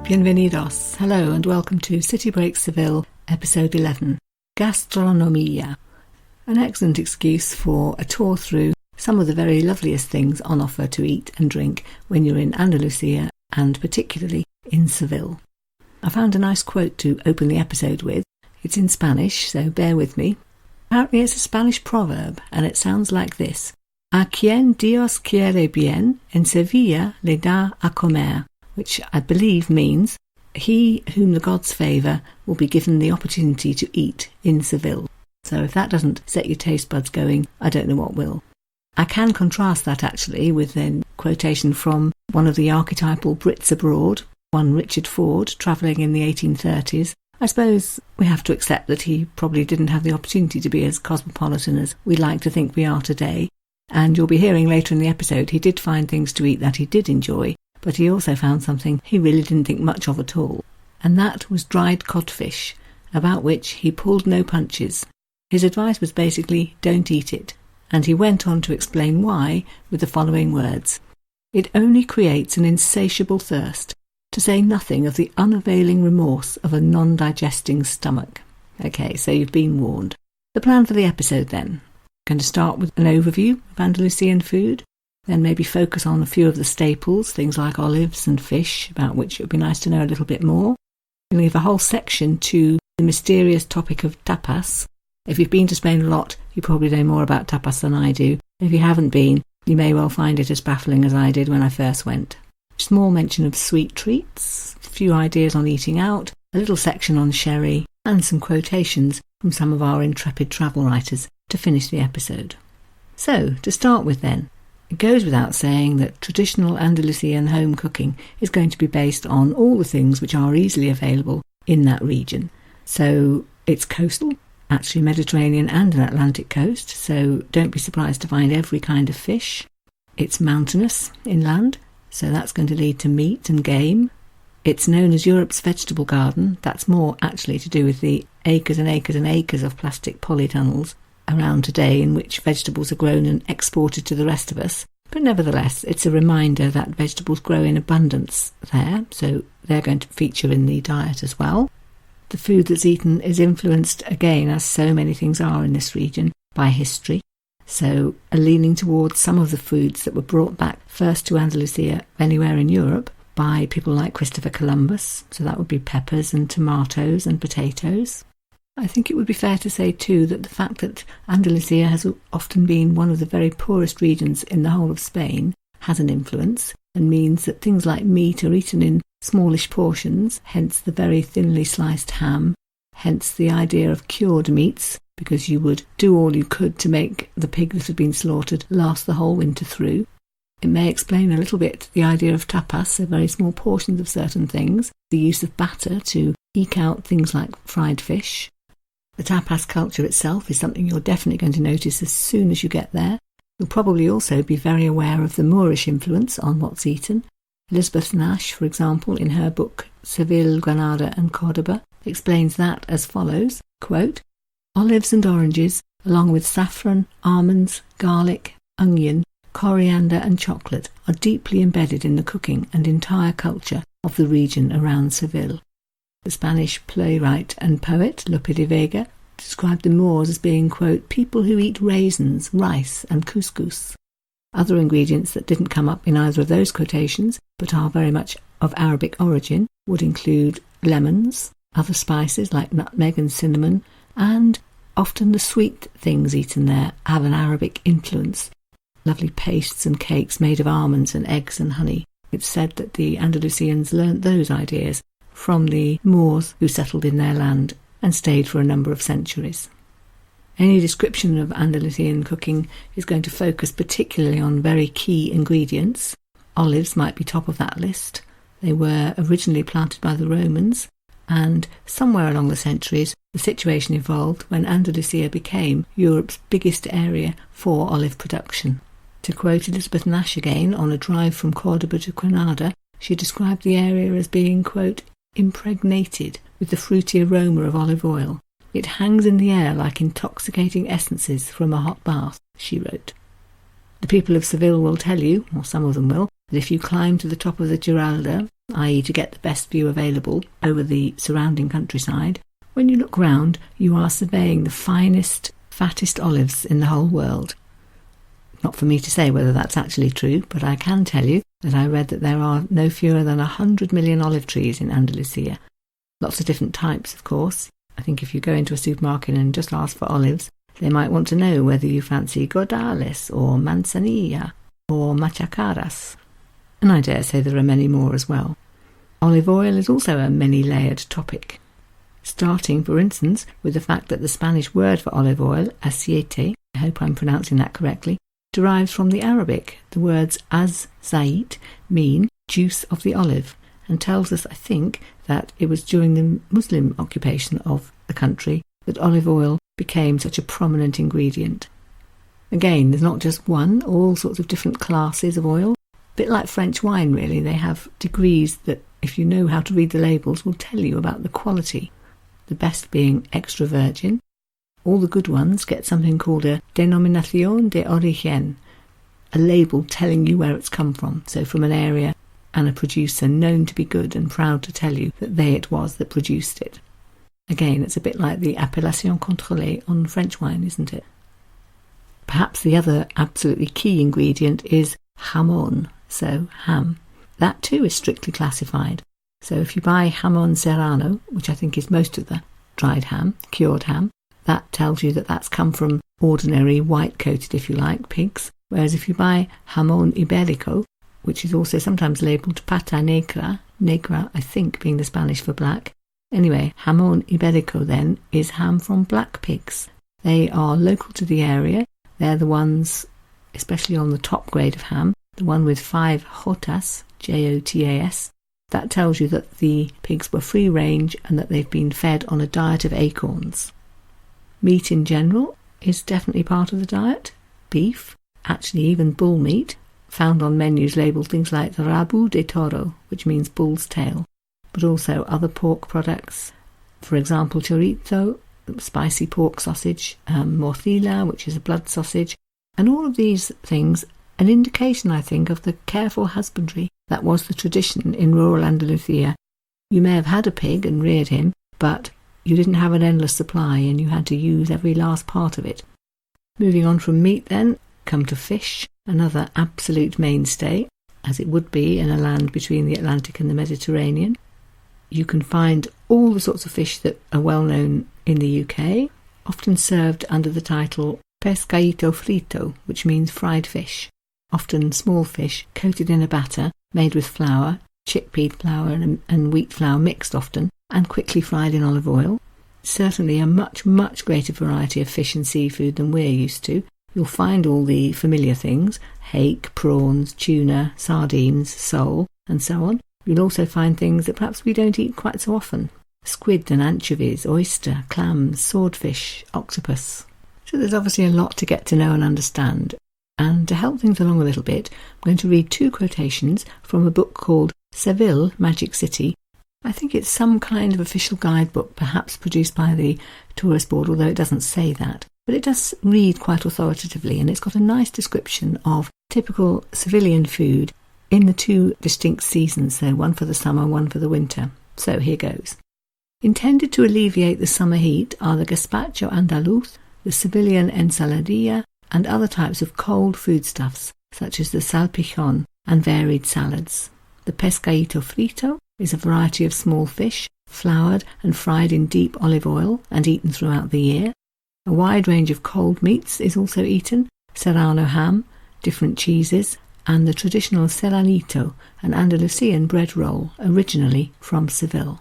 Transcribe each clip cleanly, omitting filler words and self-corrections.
Bienvenidos. Hello and welcome to City Breaks Seville, episode 11, Gastronomia. An excellent excuse for a tour through some of the very loveliest things on offer to eat and drink when you're in Andalusia and particularly in Seville. I found a nice quote to open the episode with. It's in Spanish, so bear with me. Apparently it's a Spanish proverb and it sounds like this: A quien Dios quiere bien, en Sevilla le da a comer, which I believe means, he whom the gods favour will be given the opportunity to eat in Seville. So if that doesn't set your taste buds going, I don't know what will. I can contrast that actually with a quotation from one of the archetypal Brits abroad, one Richard Ford, travelling in the 1830s. I suppose we have to accept that he probably didn't have the opportunity to be as cosmopolitan as we like to think we are today. And you'll be hearing later in the episode he did find things to eat that he did enjoy, but he also found something he really didn't think much of at all, and that was dried codfish, about which he pulled no punches. His advice was basically, don't eat it, and he went on to explain why with the following words: It only creates an insatiable thirst, to say nothing of the unavailing remorse of a non-digesting stomach. Okay, so you've been warned. The plan for the episode then. Going to start with an overview of Andalusian food, then maybe focus on a few of the staples, things like olives and fish, about which it would be nice to know a little bit more. We'll leave a whole section to the mysterious topic of tapas. If you've been to Spain a lot, you probably know more about tapas than I do. If you haven't been, you may well find it as baffling as I did when I first went. Small mention of sweet treats, a few ideas on eating out, a little section on sherry, and some quotations from some of our intrepid travel writers to finish the episode. So, to start with then, it goes without saying that traditional Andalusian home cooking is going to be based on all the things which are easily available in that region. So it's coastal, actually Mediterranean and an Atlantic coast, so don't be surprised to find every kind of fish. It's mountainous inland, so that's going to lead to meat and game. It's known as Europe's vegetable garden. That's more actually to do with the acres and acres and acres of plastic polytunnels around today in which vegetables are grown and exported to the rest of us. But nevertheless, it's a reminder that vegetables grow in abundance there, so they're going to feature in the diet as well. The food that's eaten is influenced, again, as so many things are in this region, by history. So a leaning towards some of the foods that were brought back first to Andalusia anywhere in Europe by people like Christopher Columbus. So that would be peppers and tomatoes and potatoes. I think it would be fair to say too that the fact that Andalusia has often been one of the very poorest regions in the whole of Spain has an influence and means that things like meat are eaten in smallish portions, hence the very thinly sliced ham, hence the idea of cured meats, because you would do all you could to make the pig that had been slaughtered last the whole winter through. It may explain a little bit the idea of tapas, so very small portions of certain things, the use of batter to eke out things like fried fish. The tapas culture itself is something you're definitely going to notice as soon as you get there. You'll probably also be very aware of the Moorish influence on what's eaten. Elizabeth Nash, for example, in her book Seville, Granada and Cordoba, explains that as follows, quote, Olives and oranges, along with saffron, almonds, garlic, onion, coriander and chocolate, are deeply embedded in the cooking and entire culture of the region around Seville. The Spanish playwright and poet Lope de Vega described the Moors as being, quote, people who eat raisins, rice and couscous. Other ingredients that didn't come up in either of those quotations, but are very much of Arabic origin, would include lemons, other spices like nutmeg and cinnamon, and often the sweet things eaten there have an Arabic influence. Lovely pastes and cakes made of almonds and eggs and honey. It's said that the Andalusians learnt those ideas from the Moors who settled in their land and stayed for a number of centuries. Any description of Andalusian cooking is going to focus particularly on very key ingredients. Olives might be top of that list. They were originally planted by the Romans, and somewhere along the centuries the situation evolved when Andalusia became Europe's biggest area for olive production. To quote Elizabeth Nash again, on a drive from Cordoba to Granada, she described the area as being, quote, impregnated with the fruity aroma of olive oil. It hangs in the air like intoxicating essences from a hot bath, she wrote. The people of Seville will tell you, or some of them will, that if you climb to the top of the Giralda, i.e. to get the best view available over the surrounding countryside, when you look round, you are surveying the finest, fattest olives in the whole world. Not for me to say whether that's actually true, but I can tell you that I read that there are no fewer than 100 million olive trees in Andalusia. Lots of different types, of course. I think if you go into a supermarket and just ask for olives, they might want to know whether you fancy Godales or Manzanilla or Machacaras. And I dare say there are many more as well. Olive oil is also a many-layered topic, starting, for instance, with the fact that the Spanish word for olive oil, aceite, I hope I'm pronouncing that correctly, derives from the Arabic. The words az-zait mean juice of the olive, and tells us, I think, that it was during the Muslim occupation of the country that olive oil became such a prominent ingredient. Again, there's not just one, all sorts of different classes of oil. A bit like French wine, really. They have degrees that, if you know how to read the labels, will tell you about the quality. The best being extra virgin. All the good ones get something called a denominación de origen, a label telling you where it's come from, so from an area and a producer known to be good and proud to tell you that they it was that produced it. Again, it's a bit like the appellation contrôlée on French wine, isn't it? Perhaps the other absolutely key ingredient is jamón, so ham. That too is strictly classified. So if you buy jamón serrano, which I think is most of the dried ham, cured ham, that tells you that that's come from ordinary white-coated, if you like, pigs. Whereas if you buy jamón ibérico, which is also sometimes labelled pata negra, negra I think being the Spanish for black. Anyway, jamón ibérico then is ham from black pigs. They are local to the area. They're the ones, especially on the top grade of ham, the one with 5 jotas, Jotas. That tells you that the pigs were free range and that they've been fed on a diet of acorns. Meat in general is definitely part of the diet. Beef, actually even bull meat, found on menus labelled things like rabu de toro, which means bull's tail, but also other pork products. For example, chorizo, spicy pork sausage, morcilla, which is a blood sausage, and all of these things, an indication, I think, of the careful husbandry that was the tradition in rural Andalusia. You may have had a pig and reared him, but you didn't have an endless supply and you had to use every last part of it. Moving on from meat then, come to fish, another absolute mainstay, as it would be in a land between the Atlantic and the Mediterranean. You can find all the sorts of fish that are well known in the UK, often served under the title pescadito frito, which means fried fish. Often small fish coated in a batter made with flour, chickpea flour and wheat flour mixed often, and quickly fried in olive oil. Certainly a much, much greater variety of fish and seafood than we're used to. You'll find all the familiar things, hake, prawns, tuna, sardines, sole, and so on. You'll also find things that perhaps we don't eat quite so often. Squid and anchovies, oyster, clams, swordfish, octopus. So there's obviously a lot to get to know and understand. And to help things along a little bit, I'm going to read 2 quotations from a book called Seville, Magic City. I think it's some kind of official guidebook, perhaps produced by the tourist board, although it doesn't say that. But it does read quite authoritatively, and it's got a nice description of typical Sevillian food in the 2 distinct seasons, so one for the summer, one for the winter. So here goes. Intended to alleviate the summer heat are the gazpacho andaluz, the Sevillian ensaladilla, and other types of cold foodstuffs, such as the salpichon and varied salads. The pescadito frito is a variety of small fish, floured and fried in deep olive oil and eaten throughout the year. A wide range of cold meats is also eaten, serrano ham, different cheeses, and the traditional serranito, an Andalusian bread roll, originally from Seville.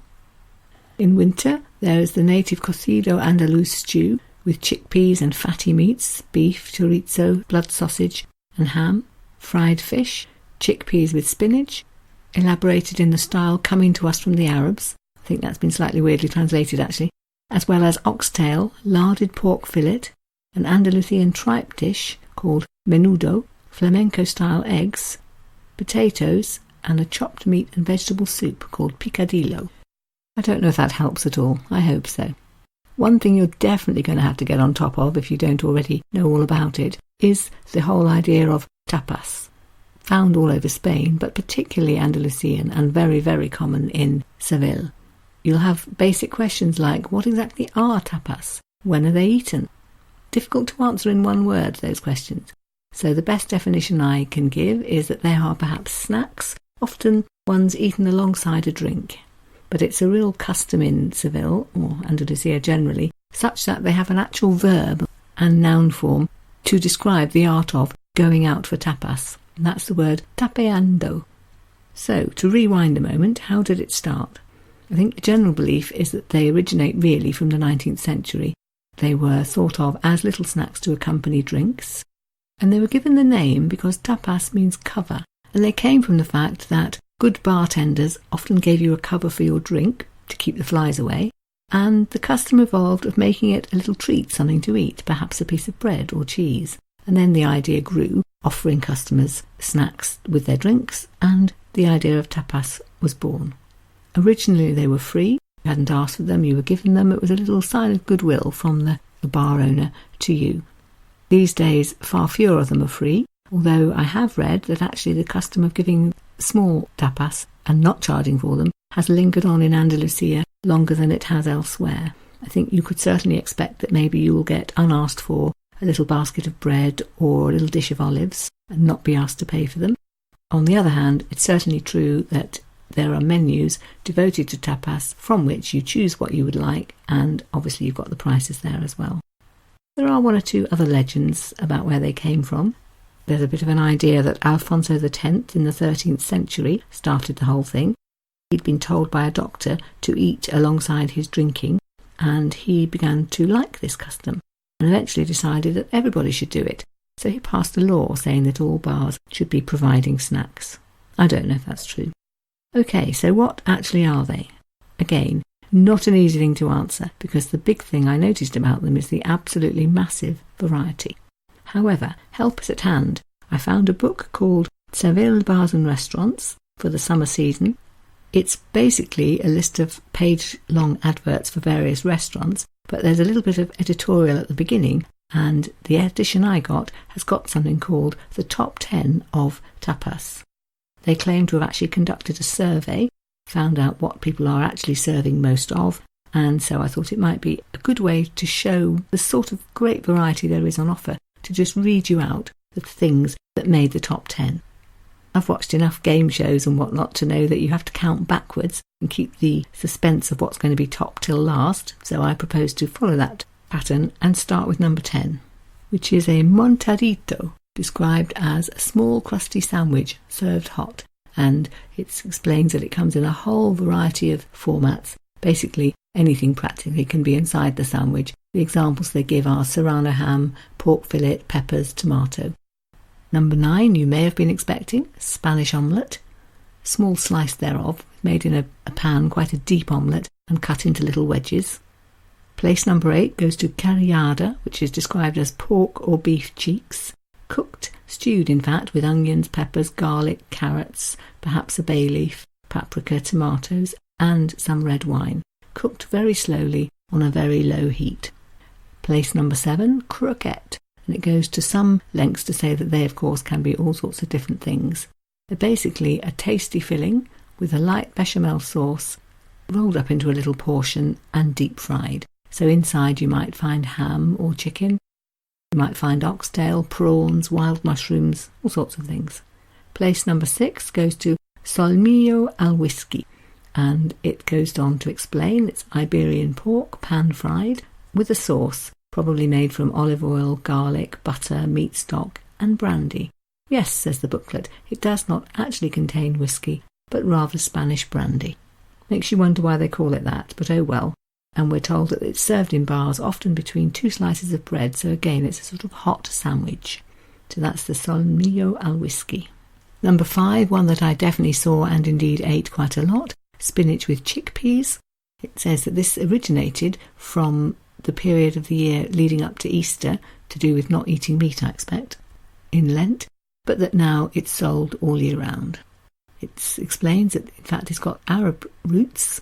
In winter, there is the native cocido andaluz stew, with chickpeas and fatty meats, beef, chorizo, blood sausage and ham, fried fish, chickpeas with spinach, elaborated in the style coming to us from the Arabs. I think that's been slightly weirdly translated actually, as well as oxtail, larded pork fillet, an Andalusian tripe dish called menudo, flamenco-style eggs, potatoes, and a chopped meat and vegetable soup called picadillo. I don't know if that helps at all. I hope so. One thing you're definitely going to have to get on top of, if you don't already know all about it, is the whole idea of tapas. found all over Spain, but particularly Andalucian and very, very common in Seville. You'll have basic questions like, what exactly are tapas? When are they eaten? Difficult to answer in one word, those questions. So the best definition I can give is that they are perhaps snacks, often ones eaten alongside a drink. But it's a real custom in Seville, or Andalusia generally, such that they have an actual verb and noun form to describe the art of going out for tapas. And that's the word tapeando. So, to rewind a moment, how did it start? I think the general belief is that they originate really from the 19th century. They were thought of as little snacks to accompany drinks, and they were given the name because tapas means cover, and they came from the fact that good bartenders often gave you a cover for your drink to keep the flies away, and the custom evolved of making it a little treat, something to eat, perhaps a piece of bread or cheese. And then the idea grew, offering customers snacks with their drinks, and the idea of tapas was born. Originally they were free. You hadn't asked for them, you were given them. It was a little sign of goodwill from the bar owner to you. These days, far fewer of them are free, although I have read that actually the custom of giving small tapas and not charging for them has lingered on in Andalusia longer than it has elsewhere. I think you could certainly expect that maybe you will get unasked for a little basket of bread or a little dish of olives and not be asked to pay for them. On the other hand, it's certainly true that there are menus devoted to tapas from which you choose what you would like, and obviously you've got the prices there as well. There are one or two other legends about where they came from. There's a bit of an idea that Alfonso X in the 13th century started the whole thing. He'd been told by a doctor to eat alongside his drinking, and he began to like this custom and eventually decided that everybody should do it. So he passed a law saying that all bars should be providing snacks. I don't know if that's true. Okay, so what actually are they? Again, not an easy thing to answer, because the big thing I noticed about them is the absolutely massive variety. However, help is at hand. I found a book called Seville Bars and Restaurants for the summer season. It's basically a list of page-long adverts for various restaurants, but there's a little bit of editorial at the beginning, and the edition I got has got something called the Top 10 of Tapas. They claim to have actually conducted a survey, found out what people are actually serving most of, and so I thought it might be a good way to show the sort of great variety there is on offer, to just read you out the things that made the top 10. I've watched enough game shows and whatnot to know that you have to count backwards and keep the suspense of what's going to be top till last, so I propose to follow that pattern and start with number 10, which is a montadito, described as a small crusty sandwich served hot, and it explains that it comes in a whole variety of formats. Basically anything practically can be inside the sandwich. The examples they give are serrano ham, pork fillet, peppers, tomato. Number 9 you may have been expecting, Spanish omelette, small slice thereof, made in a pan, quite a deep omelette, and cut into little wedges. Place number 8 goes to carillada, which is described as pork or beef cheeks, cooked, stewed in fact, with onions, peppers, garlic, carrots, perhaps a bay leaf, paprika, tomatoes, and some red wine, cooked very slowly on a very low heat. Place number 7, croquette, and it goes to some lengths to say that they of course can be all sorts of different things. They're basically a tasty filling with a light bechamel sauce rolled up into a little portion and deep fried. So inside you might find ham or chicken, you might find oxtail, prawns, wild mushrooms, all sorts of things. Place number 6 goes to solmillo al whisky, and it goes on to explain it's Iberian pork, pan-fried, with a sauce, probably made from olive oil, garlic, butter, meat stock, and brandy. Yes, says the booklet, it does not actually contain whisky, but rather Spanish brandy. Makes you wonder why they call it that, but oh well. And we're told that it's served in bars, often between 2 slices of bread, so again it's a sort of hot sandwich. So that's the solmillo al whisky. Number 5, one that I definitely saw and indeed ate quite a lot, spinach with chickpeas. It says that this originated from the period of the year leading up to Easter, to do with not eating meat, I expect, in Lent, but that now it's sold all year round. It explains that in fact it's got Arab roots,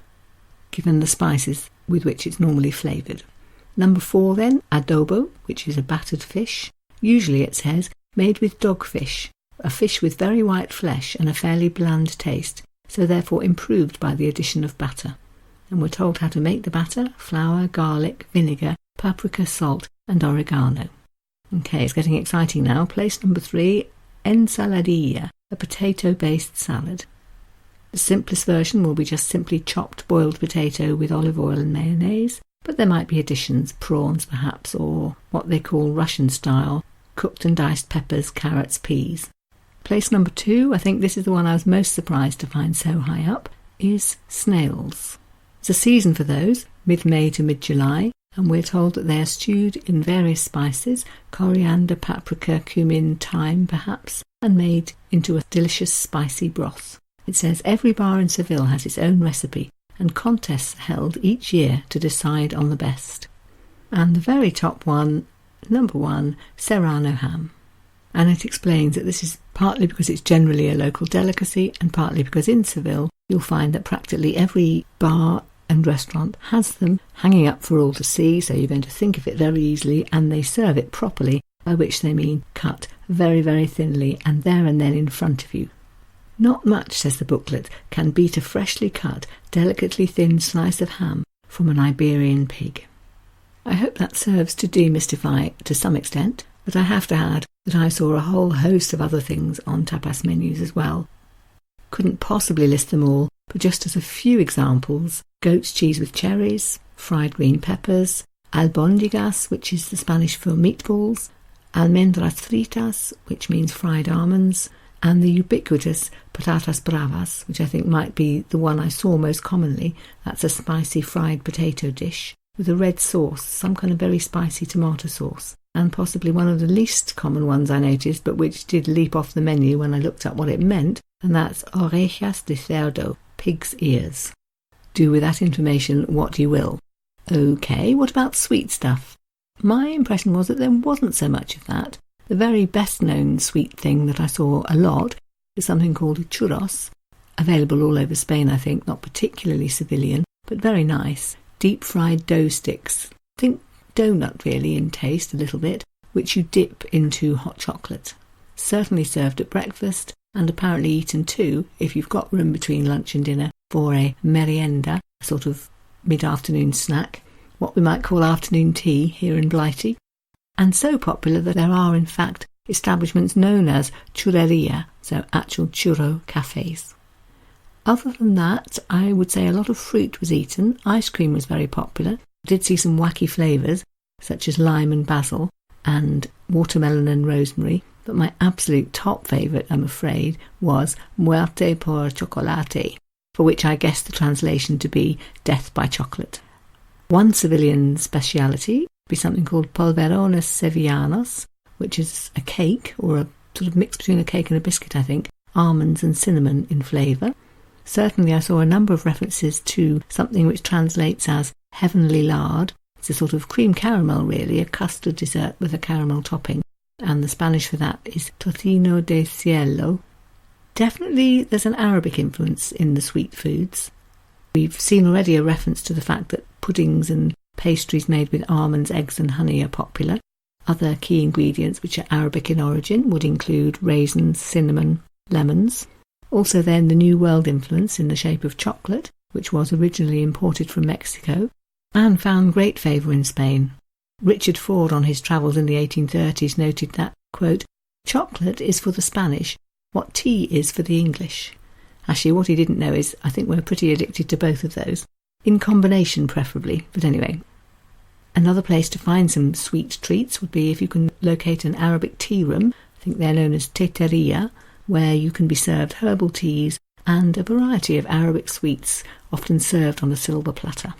given the spices with which it's normally flavoured. Number 4 then, adobo, which is a battered fish, usually it says made with dogfish, a fish with very white flesh and a fairly bland taste, so therefore improved by the addition of batter. And we're told how to make the batter: flour, garlic, vinegar, paprika, salt and oregano. Okay, it's getting exciting now. Place number 3, ensaladilla, a potato-based salad. The simplest version will be just simply chopped boiled potato with olive oil and mayonnaise, but there might be additions, prawns perhaps, or what they call Russian style, cooked and diced peppers, carrots, peas. Place number 2, I think this is the one I was most surprised to find so high up, is snails. It's a season for those, mid-May to mid-July, and we're told that they are stewed in various spices, coriander, paprika, cumin, thyme perhaps, and made into a delicious spicy broth. It says every bar in Seville has its own recipe, and contests are held each year to decide on the best. And the very top one, number 1, Serrano ham. And it explains that this is partly because it's generally a local delicacy, and partly because in Seville you'll find that practically every bar and restaurant has them hanging up for all to see, so you're going to think of it very easily, and they serve it properly, by which they mean cut very, very thinly and there and then in front of you. Not much, says the booklet, can beat a freshly cut, delicately thin slice of ham from an Iberian pig. I hope that serves to demystify it to some extent, but I have to add that I saw a whole host of other things on tapas menus as well. Couldn't possibly list them all, but just as a few examples: goat's cheese with cherries, fried green peppers, albóndigas, which is the Spanish for meatballs, almendras fritas, which means fried almonds, and the ubiquitous patatas bravas, which I think might be the one I saw most commonly. That's a spicy fried potato dish with a red sauce, some kind of very spicy tomato sauce, and possibly one of the least common ones I noticed, but which did leap off the menu when I looked up what it meant, and that's orejas de cerdo, pig's ears. Do with that information what you will. Okay, what about sweet stuff? My impression was that there wasn't so much of that. The very best-known sweet thing that I saw a lot is something called churros, available all over Spain, I think, not particularly Sevillian, but very nice. Deep-fried dough sticks. Think donut, really, in taste a little bit, which you dip into hot chocolate. Certainly served at breakfast, and apparently eaten too, if you've got room between lunch and dinner, for a merienda, a sort of mid-afternoon snack, what we might call afternoon tea here in Blighty. And so popular that there are, in fact, establishments known as churreria, so actual churro cafes. Other than that, I would say a lot of fruit was eaten. Ice cream was very popular. I did see some wacky flavours, such as lime and basil, and watermelon and rosemary. But my absolute top favourite, I'm afraid, was muerte por chocolate, for which I guessed the translation to be death by chocolate. One Sevillian speciality would be something called polverones sevillanos, which is a cake, or a sort of mix between a cake and a biscuit, I think, almonds and cinnamon in flavour. Certainly I saw a number of references to something which translates as heavenly lard. It's a sort of cream caramel, really, a custard dessert with a caramel topping. And the Spanish for that is tocino de cielo. Definitely there's an Arabic influence in the sweet foods. We've seen already a reference to the fact that puddings and pastries made with almonds, eggs and honey are popular. Other key ingredients which are Arabic in origin would include raisins, cinnamon, lemons. Also then the New World influence in the shape of chocolate, which was originally imported from Mexico and found great favour in Spain. Richard Ford on his travels in the 1830s noted that, quote, chocolate is for the Spanish what tea is for the English. Actually, what he didn't know is I think we're pretty addicted to both of those, in combination preferably, but anyway. Another place to find some sweet treats would be if you can locate an Arabic tea room, I think they're known as teteria, where you can be served herbal teas and a variety of Arabic sweets, often served on a silver platter.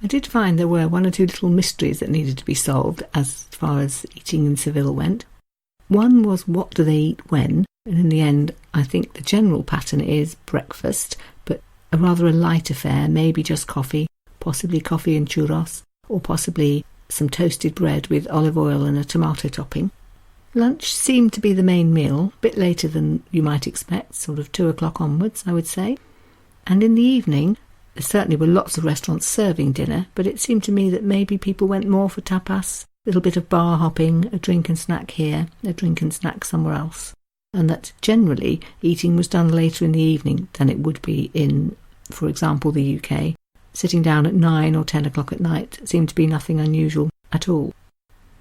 I did find there were one or two little mysteries that needed to be solved as far as eating in Seville went. One was what do they eat when, and in the end I think the general pattern is breakfast, but a rather light affair, maybe just coffee, possibly coffee and churros, or possibly some toasted bread with olive oil and a tomato topping. Lunch seemed to be the main meal, a bit later than you might expect, sort of 2 o'clock onwards, I would say. And in the evening, there certainly were lots of restaurants serving dinner, but it seemed to me that maybe people went more for tapas, a little bit of bar hopping, a drink and snack here, a drink and snack somewhere else. and that generally eating was done later in the evening than it would be in, for example, the UK. Sitting down at 9 or 10 o'clock at night seemed to be nothing unusual at all.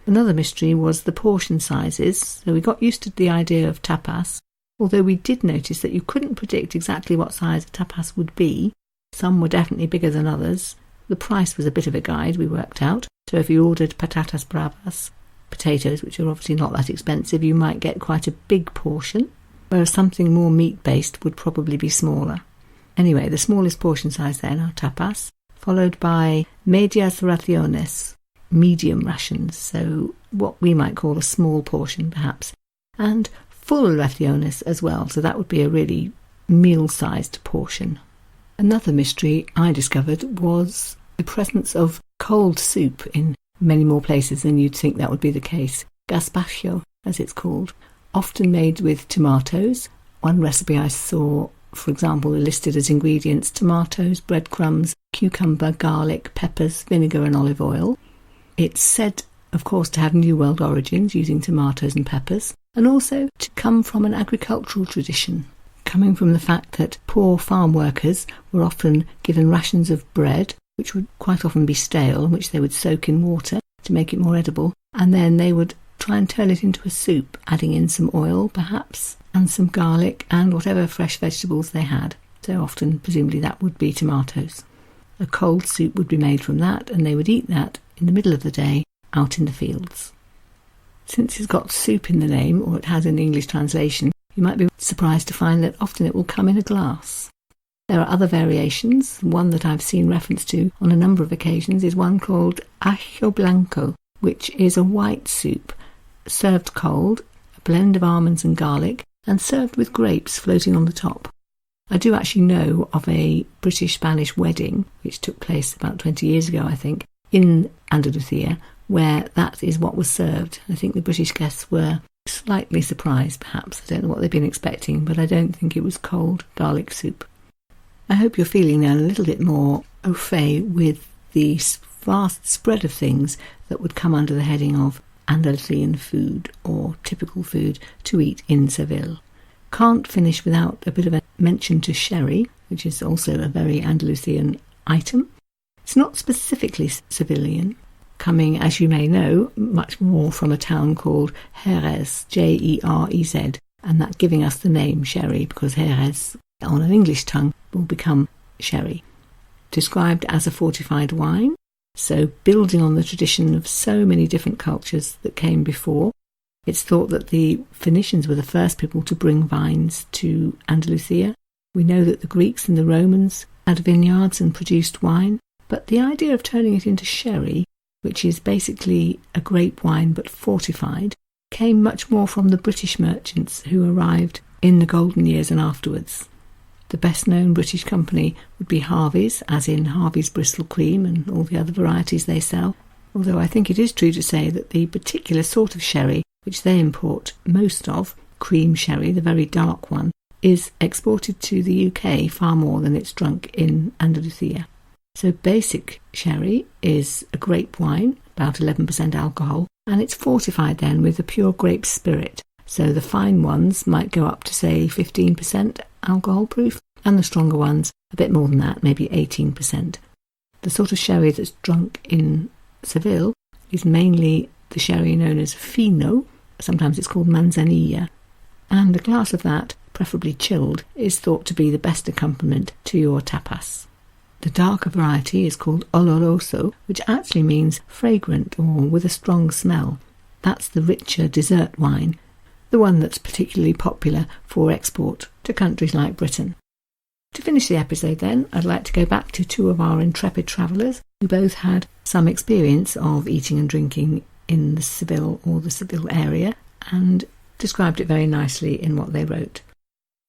Another mystery was the portion sizes, so we got used to the idea of tapas, although we did notice that you couldn't predict exactly what size a tapas would be. Some were definitely bigger than others. The price was a bit of a guide, we worked out, so if you ordered patatas bravas, potatoes, which are obviously not that expensive, you might get quite a big portion, whereas something more meat-based would probably be smaller. Anyway, the smallest portion size then are tapas, followed by medias raciones, medium rations, so what we might call a small portion perhaps, and full raciones as well, so that would be a really meal-sized portion. Another mystery I discovered was the presence of cold soup in many more places than you'd think that would be the case. Gazpacho, as it's called, often made with tomatoes. One recipe I saw, for example, listed as ingredients tomatoes, breadcrumbs, cucumber, garlic, peppers, vinegar and olive oil. It's said, of course, to have New World origins using tomatoes and peppers, and also to come from an agricultural tradition, coming from the fact that poor farm workers were often given rations of bread, which would quite often be stale, and which they would soak in water to make it more edible, and then they would try and turn it into a soup, adding in some oil perhaps, and some garlic and whatever fresh vegetables they had. So often, presumably, that would be tomatoes. A cold soup would be made from that, and they would eat that in the middle of the day out in the fields. Since it's got soup in the name, or it has in the English translation, you might be surprised to find that often it will come in a glass. There are other variations. One that I've seen reference to on a number of occasions is one called ajo blanco, which is a white soup, served cold, a blend of almonds and garlic, and served with grapes floating on the top. I do actually know of a British-Spanish wedding, which took place about 20 years ago, I think, in Andalucia, where that is what was served. I think the British guests were slightly surprised, perhaps. I don't know what they'd been expecting, but I don't think it was cold garlic soup. I hope you're feeling now a little bit more au fait with the vast spread of things that would come under the heading of Andalusian food or typical food to eat in Seville. Can't finish without a bit of a mention to sherry, which is also a very Andalusian item. It's not specifically Sevillian, coming, as you may know, much more from a town called Jerez, Jerez, and that giving us the name sherry, because Jerez, on an English tongue, will become sherry. Described as a fortified wine, so building on the tradition of so many different cultures that came before. It's thought that the Phoenicians were the first people to bring vines to Andalusia. We know that the Greeks and the Romans had vineyards and produced wine, but the idea of turning it into sherry, which is basically a grape wine but fortified, came much more from the British merchants who arrived in the golden years and afterwards. The best-known British company would be Harvey's, as in Harvey's Bristol Cream and all the other varieties they sell, although I think it is true to say that the particular sort of sherry which they import most of, cream sherry, the very dark one, is exported to the UK far more than it's drunk in Andalusia. So basic sherry is a grape wine, about 11% alcohol, and it's fortified then with a pure grape spirit. So the fine ones might go up to, say, 15% alcohol proof, and the stronger ones a bit more than that, maybe 18%. The sort of sherry that's drunk in Seville is mainly the sherry known as fino, sometimes it's called manzanilla, and a glass of that, preferably chilled, is thought to be the best accompaniment to your tapas. The darker variety is called oloroso, which actually means fragrant or with a strong smell. That's the richer dessert wine, the one that's particularly popular for export to countries like Britain. To finish the episode then, I'd like to go back to two of our intrepid travellers who both had some experience of eating and drinking in the Seville or the Seville area and described it very nicely in what they wrote.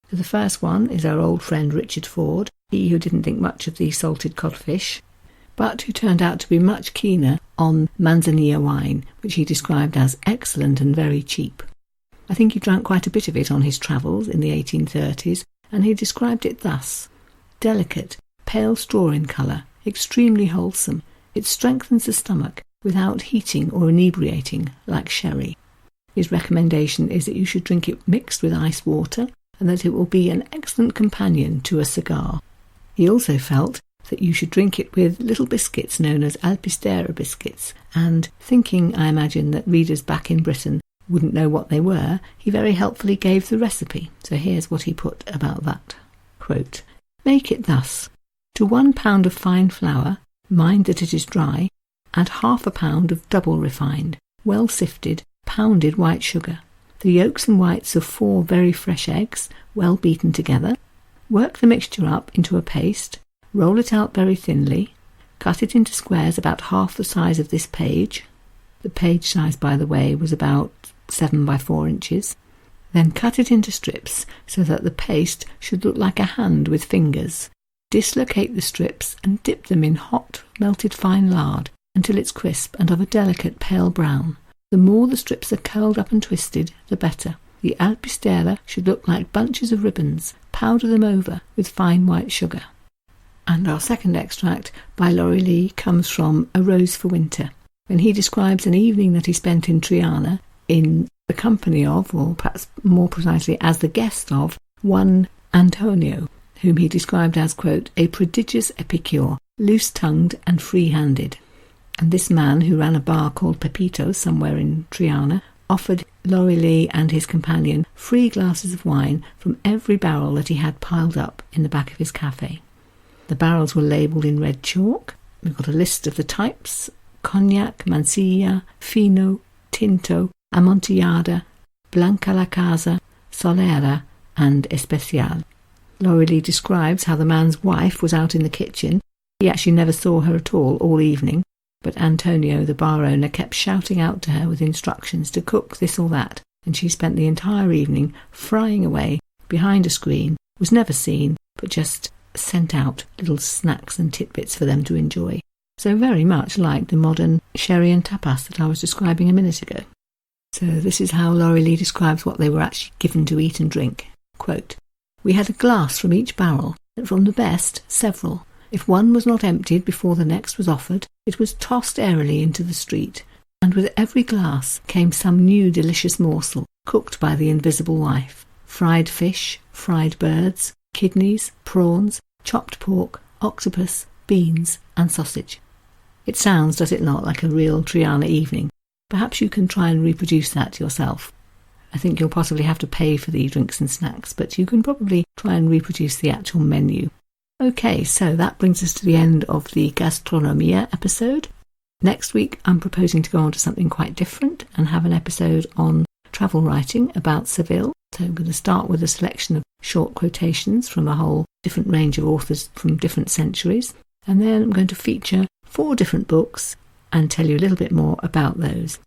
So the first one is our old friend Richard Ford, he who didn't think much of the salted codfish, but who turned out to be much keener on manzanilla wine, which he described as excellent and very cheap. I think he drank quite a bit of it on his travels in the 1830s, and he described it thus: delicate, pale straw in colour, extremely wholesome. It strengthens the stomach without heating or inebriating like sherry. His recommendation is that you should drink it mixed with ice water and that it will be an excellent companion to a cigar. He also felt that you should drink it with little biscuits known as alpistera biscuits, and thinking, I imagine, that readers back in Britain wouldn't know what they were, he very helpfully gave the recipe. So here's what he put about that. Quote, "Make it thus. To 1 pound of fine flour, mind that it is dry, add 1/2 pound of double refined, well sifted, pounded white sugar, the yolks and whites of 4 very fresh eggs, well beaten together. Work the mixture up into a paste, roll it out very thinly, cut it into squares about half the size of this page." The page size, by the way, was about 7 by 4 inches. Then cut it into strips so that the paste should look like a hand with fingers. Dislocate the strips and dip them in hot, melted fine lard until it's crisp and of a delicate pale brown. The more the strips are curled up and twisted, the better. The alpistera should look like bunches of ribbons. Powder them over with fine white sugar. And our second extract by Laurie Lee comes from A Rose for Winter, when he describes an evening that he spent in Triana in the company of, or perhaps more precisely as the guest of, one Antonio, whom he described as, quote, "a prodigious epicure, loose-tongued and free-handed." And this man, who ran a bar called Pepito somewhere in Triana, offered Laurie Lee and his companion free glasses of wine from every barrel that he had piled up in the back of his cafe. The barrels were labelled in red chalk. We've got a list of the types: Cognac, Mansilla, Fino, Tinto, Amontillada, Blanca la Casa, Solera and Especial. Laurie Lee describes how the man's wife was out in the kitchen. He actually never saw her at all evening, but Antonio, the bar owner, kept shouting out to her with instructions to cook this or that, and she spent the entire evening frying away behind a screen, was never seen, but just sent out little snacks and tidbits for them to enjoy. So very much like the modern sherry and tapas that I was describing a minute ago. So this is how Laurie Lee describes what they were actually given to eat and drink. Quote, "We had a glass from each barrel, and from the best, several. If one was not emptied before the next was offered, it was tossed airily into the street, and with every glass came some new delicious morsel, cooked by the invisible wife. Fried fish, fried birds, kidneys, prawns, chopped pork, octopus, beans, and sausage." It sounds, does it not, like a real Triana evening? Perhaps you can try and reproduce that yourself. I think you'll possibly have to pay for the drinks and snacks, but you can probably try and reproduce the actual menu. Okay, so that brings us to the end of the Gastronomia episode. Next week, I'm proposing to go on to something quite different and have an episode on travel writing about Seville. So I'm going to start with a selection of short quotations from a whole different range of authors from different centuries. And then I'm going to feature 4 different books and tell you a little bit more about those.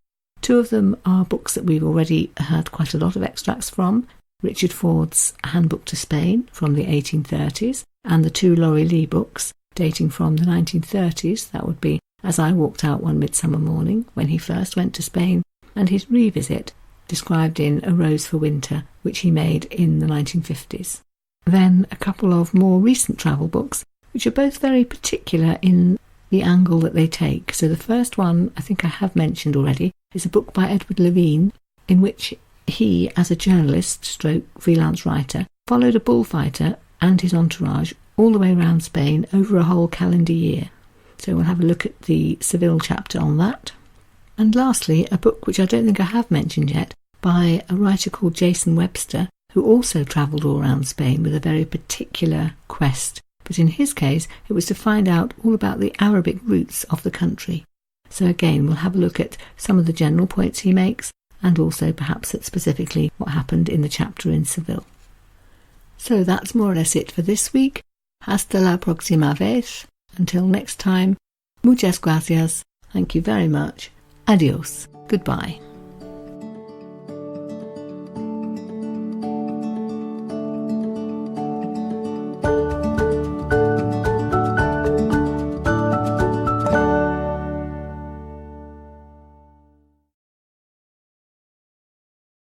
2 of them are books that we've already heard quite a lot of extracts from. Richard Ford's Handbook to Spain from the 1830s, and the 2 Laurie Lee books dating from the 1930s. That would be As I Walked Out One Midsummer Morning, when he first went to Spain, and his revisit, described in A Rose for Winter, which he made in the 1950s. Then a couple of more recent travel books, which are both very particular in the angle that they take. So the first one, I think I have mentioned already, is a book by Edward Levine, in which he, as a journalist stroke freelance writer, followed a bullfighter and his entourage all the way around Spain over a whole calendar year. So we'll have a look at the Seville chapter on that. And lastly, a book which I don't think I have mentioned yet, by a writer called Jason Webster, who also travelled all around Spain with a very particular quest. But in his case, it was to find out all about the Arabic roots of the country. So again, we'll have a look at some of the general points he makes, and also perhaps at specifically what happened in the chapter in Seville. So that's more or less it for this week. Hasta la próxima vez. Until next time, muchas gracias. Thank you very much. Adios. Goodbye.